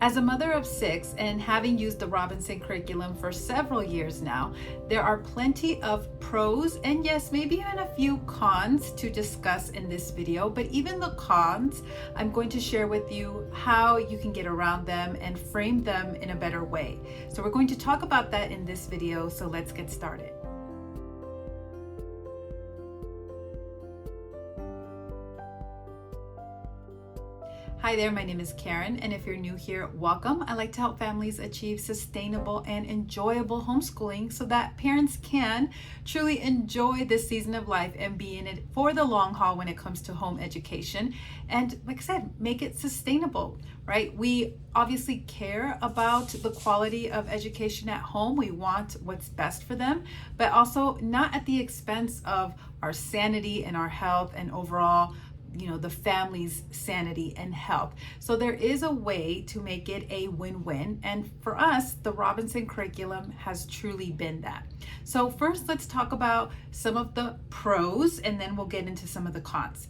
As a mother of 6 and having used the Robinson curriculum for several years now, there are plenty of pros and yes, maybe even a few cons to discuss in this video. But even the cons, I'm going to share with you how you can get around them and frame them in a better way. So we're going to talk about that in this video, so let's get started. Hi there, my name is Karen, and if you're new here, welcome. I like to help families achieve sustainable and enjoyable homeschooling so that parents can truly enjoy this season of life and be in it for the long haul when it comes to home education. And like I said, make it sustainable, right? We obviously care about the quality of education at home. We want what's best for them, but also not at the expense of our sanity and our health and overall the family's sanity and health. So there is a way to make it a win-win. And for us, the Robinson curriculum has truly been that. So first, let's talk about some of the pros, and then we'll get into some of the cons.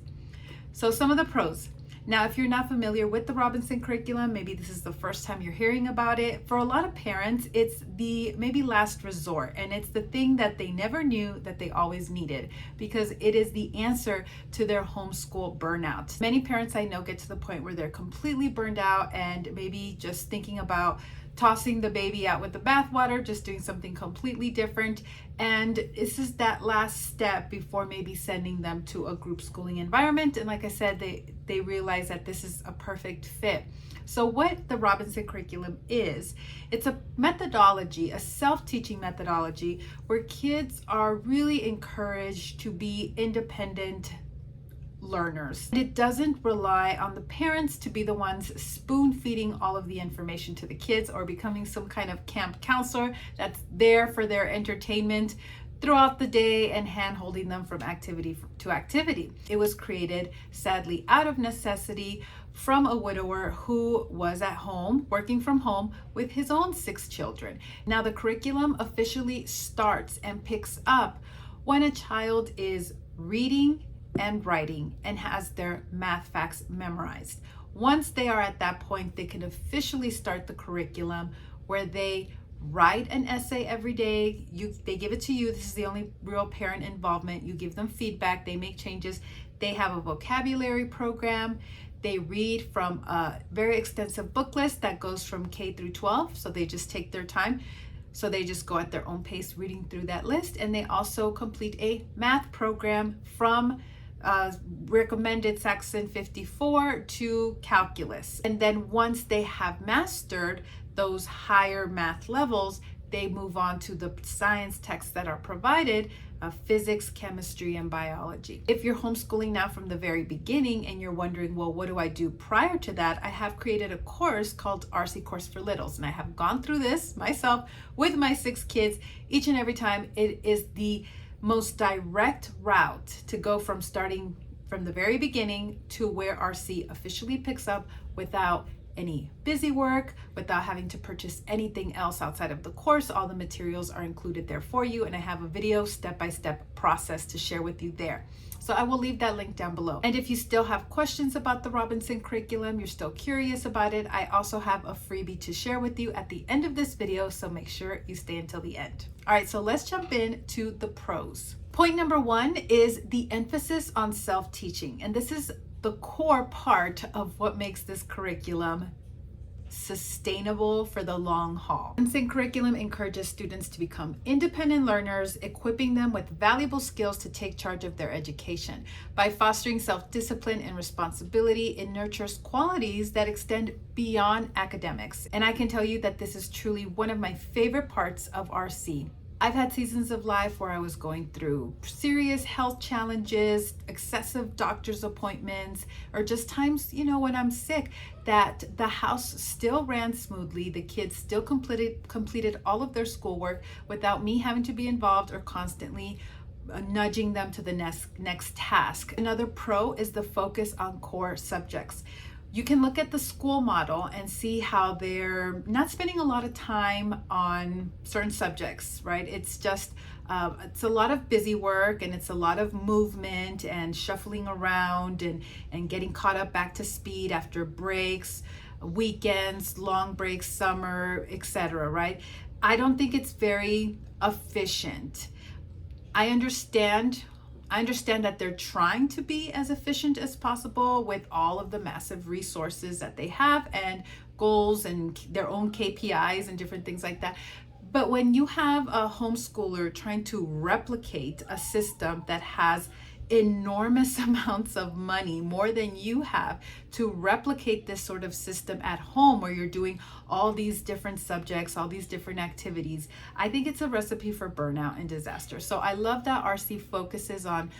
So some of the pros. Now, if you're not familiar with the Robinson curriculum, maybe this is the first time you're hearing about it. For a lot of parents, it's the maybe last resort, and it's the thing that they never knew that they always needed, because it is the answer to their homeschool burnout. Many parents I know get to the point where they're completely burned out and maybe just thinking about tossing the baby out with the bathwater, just doing something completely different. And this is that last step before maybe sending them to a group schooling environment. And like I said, they realize that this is a perfect fit. So what the Robinson curriculum is, it's a methodology, a self-teaching methodology where kids are really encouraged to be independent learners. It doesn't rely on the parents to be the ones spoon feeding all of the information to the kids or becoming some kind of camp counselor that's there for their entertainment throughout the day and hand holding them from activity to activity. It was created, sadly, out of necessity from a widower who was at home, working from home with his own 6 children. Now the curriculum officially starts and picks up when a child is reading and writing and has their math facts memorized. Once they are at that point, they can officially start the curriculum where they write an essay every day. They give it to you. This is the only real parent involvement. You give them feedback, they make changes. They have a vocabulary program. They read from a very extensive book list that goes from K through 12. So they just take their time. So they just go at their own pace reading through that list. And they also complete a math program from recommended Saxon 54 to calculus. And then once they have mastered those higher math levels, they move on to the science texts that are provided of physics, chemistry, and biology. If you're homeschooling now from the very beginning and you're wondering, well, what do I do prior to that? I have created a course called RC Course for Littles, and I have gone through this myself with my 6 kids each and every time. It is the most direct route to go from starting from the very beginning to where RC officially picks up without any busy work, without having to purchase anything else outside of the course. All the materials are included there for you, and I have a video step-by-step process to share with you there. So I will leave that link down below. And if you still have questions about the Robinson curriculum, you're still curious about it, I also have a freebie to share with you at the end of this video, so make sure you stay until the end. All right, so let's jump in to the pros. Point number 1 is the emphasis on self-teaching. And this is the core part of what makes this curriculum sustainable for the long haul. The Robinson curriculum encourages students to become independent learners, equipping them with valuable skills to take charge of their education. By fostering self-discipline and responsibility, it nurtures qualities that extend beyond academics. And I can tell you that this is truly one of my favorite parts of RC. I've had seasons of life where I was going through serious health challenges, excessive doctor's appointments, or just times, when I'm sick, that the house still ran smoothly. The kids still completed all of their schoolwork without me having to be involved or constantly nudging them to the next task. Another pro is the focus on core subjects. You can look at the school model and see how they're not spending a lot of time on certain subjects, right? It's just, it's a lot of busy work, and it's a lot of movement and shuffling around and getting caught up back to speed after breaks. weekends, long breaks, summer, etc., right? I don't think it's very efficient. I understand that they're trying to be as efficient as possible with all of the massive resources that they have and goals and their own KPIs and different things like that. But when you have a homeschooler trying to replicate a system that has enormous amounts of money, more than you have, to replicate this sort of system at home where you're doing all these different subjects, all these different activities, I think it's a recipe for burnout and disaster. So I love that RC focuses on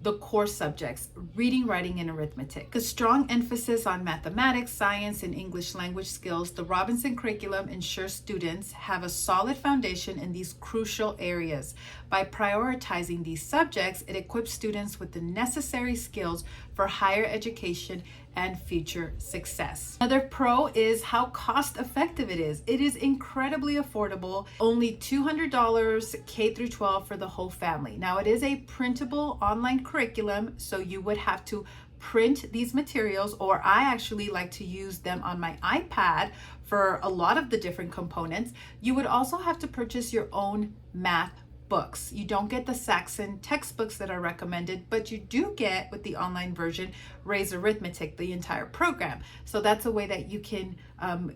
the core subjects, reading, writing, and arithmetic. A strong emphasis on mathematics, science, and English language skills, the Robinson curriculum ensures students have a solid foundation in these crucial areas. By prioritizing these subjects, it equips students with the necessary skills for higher education and future success. Another pro is how cost effective it is. It is incredibly affordable, only $200 K through 12 for the whole family. Now it is a printable online curriculum, so you would have to print these materials, or I actually like to use them on my iPad for a lot of the different components. You would also have to purchase your own math books. You don't get the Saxon textbooks that are recommended, but you do get, with the online version, Ray's Arithmetic, the entire program. So that's a way that you can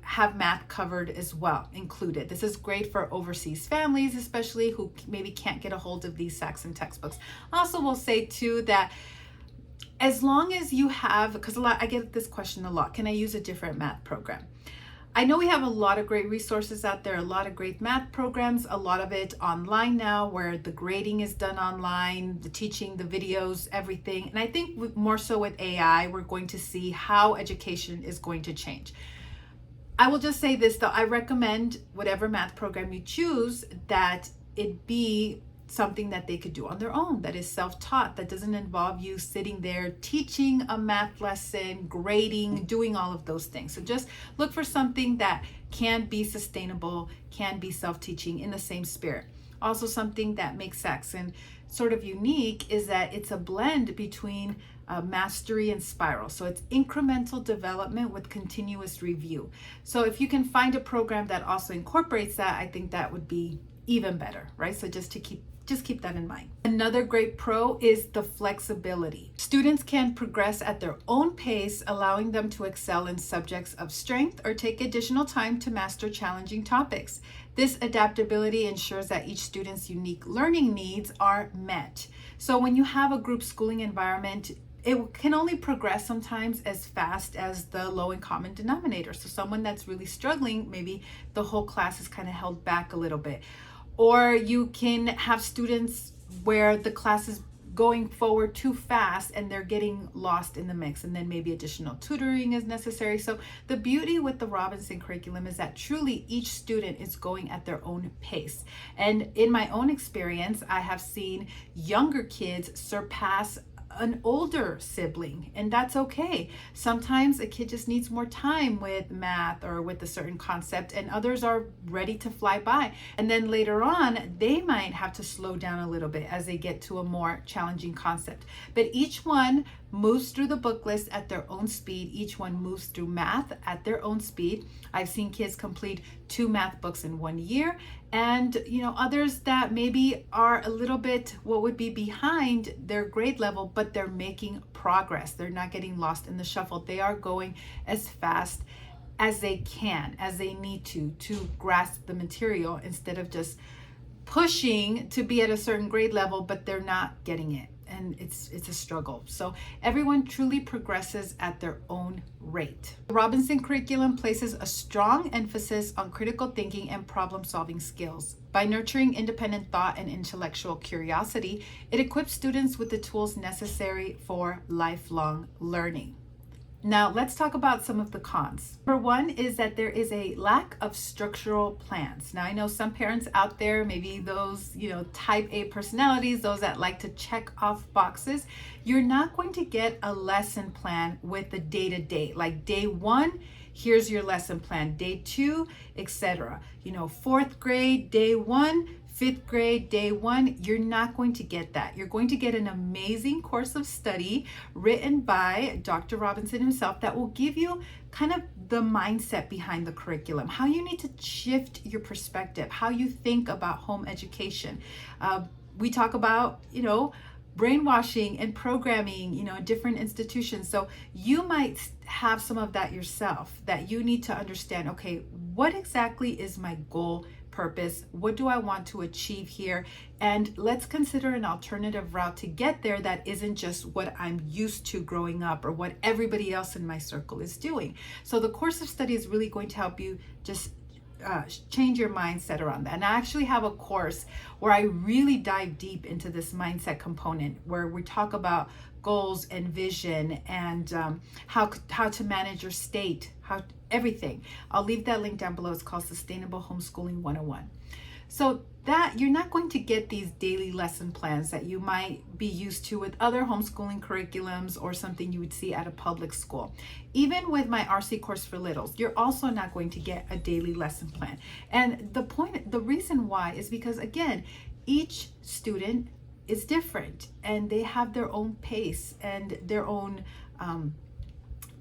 have math covered as well, included. This is great for overseas families, especially who maybe can't get a hold of these Saxon textbooks. Also, will say too that as long as you have, because I get this question a lot, can I use a different math program? I know we have a lot of great resources out there, a lot of great math programs, a lot of it online now where the grading is done online, the teaching, the videos, everything. And I think more so with AI, we're going to see how education is going to change. I will just say this though, I recommend whatever math program you choose, that it be something that they could do on their own, that is self-taught, that doesn't involve you sitting there teaching a math lesson, grading, doing all of those things. So just look for something that can be sustainable, can be self-teaching in the same spirit. Also, something that makes Saxon sort of unique is that it's a blend between mastery and spiral. So it's incremental development with continuous review. So if you can find a program that also incorporates that, I think that would be even better, right? So just keep that in mind. Another great pro is the flexibility. Students can progress at their own pace, allowing them to excel in subjects of strength or take additional time to master challenging topics. This adaptability ensures that each student's unique learning needs are met. So when you have a group schooling environment, it can only progress sometimes as fast as the low common denominator. So someone that's really struggling, maybe the whole class is kind of held back a little bit. Or you can have students where the class is going forward too fast and they're getting lost in the mix, and then maybe additional tutoring is necessary. So the beauty with the Robinson curriculum is that truly each student is going at their own pace. And in my own experience, I have seen younger kids surpass an older sibling, and that's okay. Sometimes a kid just needs more time with math or with a certain concept, and others are ready to fly by. And then later on, they might have to slow down a little bit as they get to a more challenging concept. But each one moves through the book list at their own speed. Each one moves through math at their own speed. I've seen kids complete 2 math books in 1 year, and others that maybe are a little bit what would be behind their grade level, but they're making progress. They're not getting lost in the shuffle. They are going as fast as they can, as they need to grasp the material, instead of just pushing to be at a certain grade level, but they're not getting it. And it's a struggle. So everyone truly progresses at their own rate. The Robinson curriculum places a strong emphasis on critical thinking and problem-solving skills. By nurturing independent thought and intellectual curiosity, it equips students with the tools necessary for lifelong learning. Now, let's talk about some of the cons. Number one is that there is a lack of structural plans. Now, I know some parents out there, maybe those, type A personalities, those that like to check off boxes, you're not going to get a lesson plan with the day-to-day. Like day one, here's your lesson plan, day 2, etc. Fourth grade, day 1, fifth grade, day 1, you're not going to get that. You're going to get an amazing course of study written by Dr. Robinson himself that will give you kind of the mindset behind the curriculum, how you need to shift your perspective, how you think about home education. We talk about, brainwashing and programming, different institutions. So you might have some of that yourself, that you need to understand, okay, what exactly is my goal, purpose? What do I want to achieve here? And let's consider an alternative route to get there that isn't just what I'm used to growing up or what everybody else in my circle is doing. So the course of study is really going to help you just change your mindset around that. And I actually have a course where I really dive deep into this mindset component, where we talk about goals and vision and how to manage your state, everything. I'll leave that link down below. It's called Sustainable Homeschooling 101. So that you're not going to get these daily lesson plans that you might be used to with other homeschooling curriculums or something you would see at a public school. Even with my RC course for littles, you're also not going to get a daily lesson plan. And the reason why is because, again, each student is different and they have their own pace and their own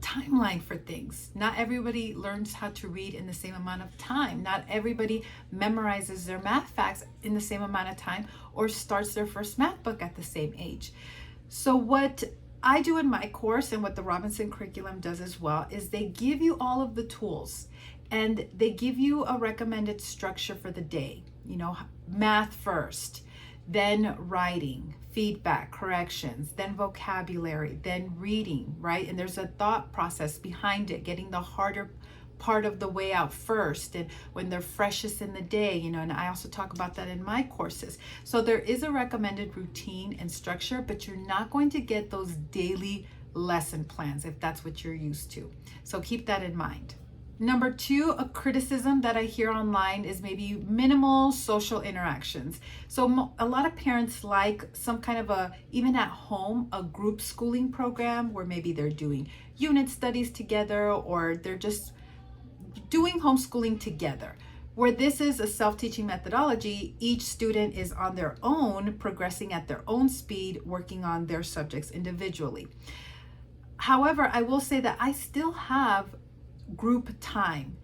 timeline for things. Not everybody learns how to read in the same amount of time. Not everybody memorizes their math facts in the same amount of time or starts their first math book at the same age. So what I do in my course, and what the Robinson curriculum does as well, is they give you all of the tools and they give you a recommended structure for the day. Math first, then writing, feedback, corrections, then vocabulary, then reading, right? And there's a thought process behind it, getting the harder part of the way out first, and when they're freshest in the day, and I also talk about that in my courses. So there is a recommended routine and structure, but you're not going to get those daily lesson plans if that's what you're used to. So keep that in mind. Number 2, a criticism that I hear online is maybe minimal social interactions. So a lot of parents like some kind of even at home, a group schooling program where maybe they're doing unit studies together or they're just doing homeschooling together. Where this is a self-teaching methodology, each student is on their own, progressing at their own speed, working on their subjects individually. However, I will say that I still have group time.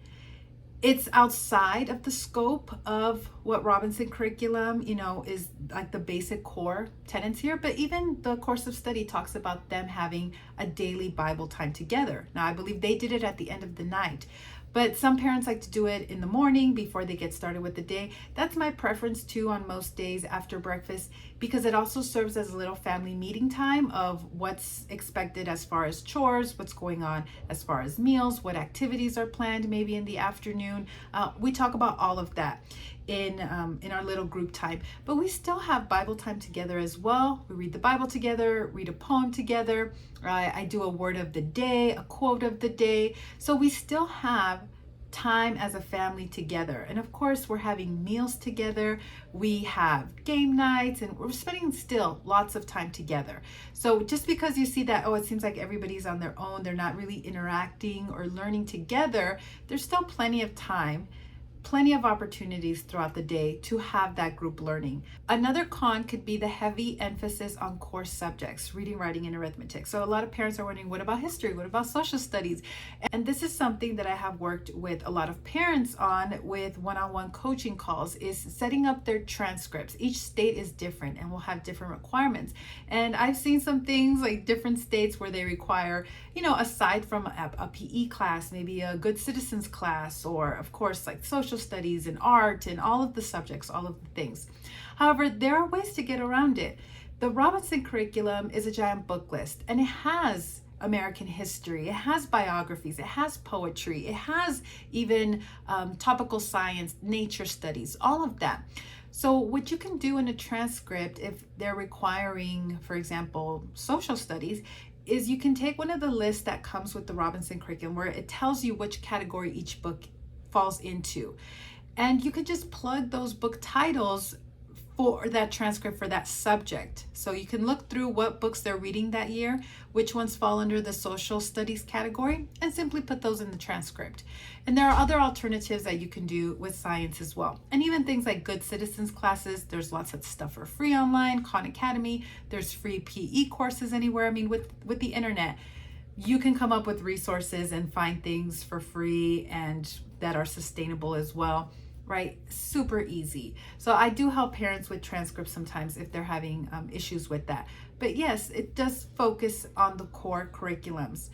It's outside of the scope of what Robinson curriculum, is like the basic core tenets here, but even the course of study talks about them having a daily Bible time together. Now, I believe they did it at the end of the night, but some parents like to do it in the morning before they get started with the day. That's my preference too on most days after breakfast, because it also serves as a little family meeting time of what's expected as far as chores, what's going on as far as meals, what activities are planned maybe in the afternoon. We talk about all of that in our little group time, but we still have Bible time together as well. We read the Bible together, read a poem together. I do a word of the day, a quote of the day. So we still have time as a family together. And of course, we're having meals together. We have game nights and we're spending still lots of time together. So just because you see that, it seems like everybody's on their own, they're not really interacting or learning together, there's still plenty of time, plenty of opportunities throughout the day to have that group learning. Another con could be the heavy emphasis on core subjects, reading, writing, and arithmetic. So a lot of parents are wondering, what about history? What about social studies? And this is something that I have worked with a lot of parents on with one-on-one coaching calls, is setting up their transcripts. Each state is different and will have different requirements. And I've seen some things like different states where they require, aside from a PE class, maybe a good citizens class, or of course like social studies and art and all of the subjects, all of the things. However, there are ways to get around it. The Robinson curriculum is a giant book list, and it has American history, it has biographies, it has poetry, it has even topical science, nature studies, all of that. So what you can do in a transcript, if they're requiring, for example, social studies, is you can take one of the lists that comes with the Robinson curriculum where it tells you which category each book falls into. And you could just plug those book titles for that transcript for that subject. So you can look through what books they're reading that year, which ones fall under the social studies category, and simply put those in the transcript. And there are other alternatives that you can do with science as well. And even things like Good Citizens classes, there's lots of stuff for free online, Khan Academy, there's free PE courses anywhere. I mean, with the internet, you can come up with resources and find things for free and that are sustainable as well. Right? Super easy. So I do help parents with transcripts sometimes if they're having issues with that. But yes, it does focus on the core curriculums.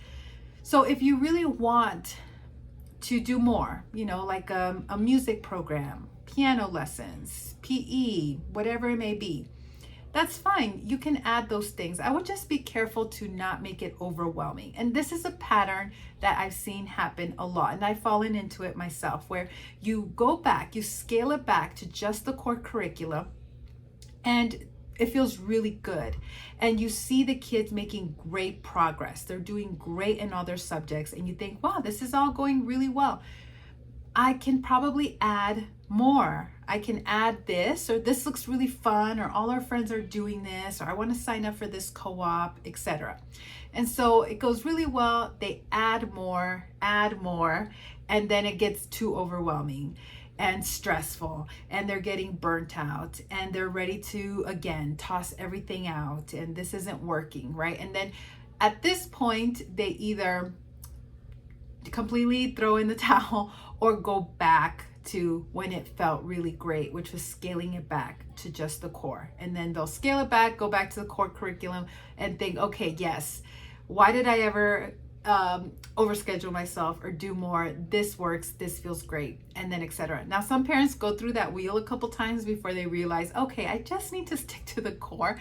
So if you really want to do more, like a music program, piano lessons, PE, whatever it may be, that's fine. You can add those things. I would just be careful to not make it overwhelming. And this is a pattern that I've seen happen a lot. And I've fallen into it myself, where you go back, you scale it back to just the core curricula, and it feels really good. And you see the kids making great progress. They're doing great in all their subjects. And you think, wow, this is all going really well. I can probably add more. I can add this, or this looks really fun, or all our friends are doing this, or I want to sign up for this co-op, etc. And so it goes really well. They add more, and then it gets too overwhelming and stressful, and they're getting burnt out, and they're ready to, again, toss everything out, and this isn't working, right? And then at this point, they either completely throw in the towel or go back to when it felt really great, which was scaling it back to just the core. And then they'll scale it back, go back to the core curriculum, and think, okay, yes, why did I ever overschedule myself or do more? This works, this feels great, and then etc. Now, some parents go through that wheel a couple times before they realize, okay, I just need to stick to the core,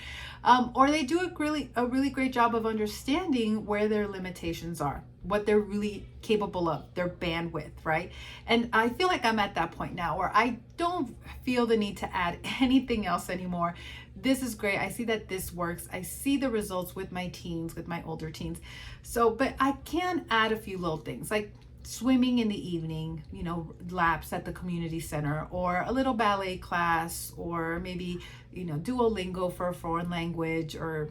or they do a really great job of understanding where their limitations are, what they're really capable of, their bandwidth, right? And I feel like I'm at that point now where I don't feel the need to add anything else anymore. This is great. I see that this works. I see the results with my teens, with my older teens. So, but I can add a few little things like swimming in the evening, laps at the community center, or a little ballet class, or maybe, Duolingo for a foreign language, or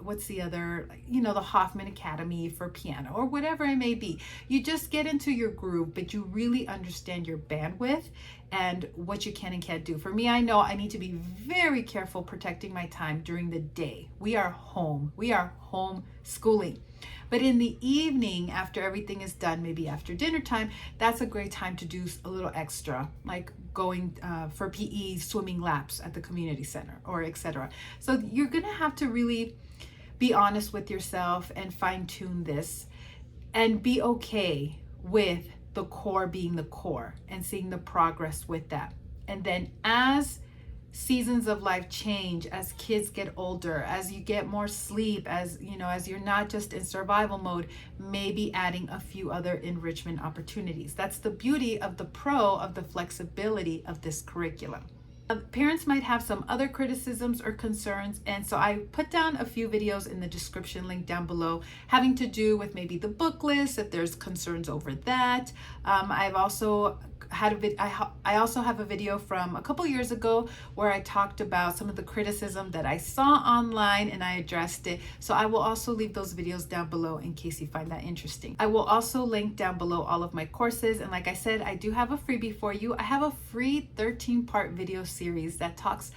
what's the other, the Hoffman Academy for piano, or whatever it may be. You just get into your groove, but you really understand your bandwidth and what you can and can't do. For me, I know I need to be very careful protecting my time during the day. We are home schooling. But in the evening, after everything is done, maybe after dinner time, that's a great time to do a little extra, like going for PE, swimming laps at the community center, or etc. So you're going to have to really be honest with yourself and fine tune this, and be okay with the core being the core and seeing the progress with that. And then as seasons of life change, as kids get older, as you get more sleep, as you're not just in survival mode, maybe adding a few other enrichment opportunities. That's the beauty of the pro of the flexibility of this curriculum. Parents might have some other criticisms or concerns, and so I put down a few videos in the description link down below having to do with maybe the book list, if there's concerns over that. I've also I also have a video from a couple years ago where I talked about some of the criticism that I saw online, and I addressed it. So I will also leave those videos down below in case you find that interesting. I will also link down below all of my courses, and like I said, I do have a freebie for you. I have a free 13-part video series that talks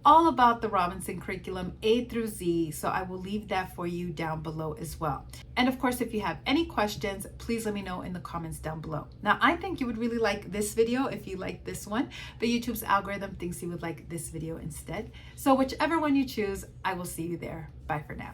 all about the Robinson curriculum A through Z, so I will leave that for you down below as well. And of course, if you have any questions, please let me know in the comments down below. Now, I think you would really like this video if you like this one, but YouTube's algorithm thinks you would like this video instead. So whichever one you choose, I will see you there. Bye for now.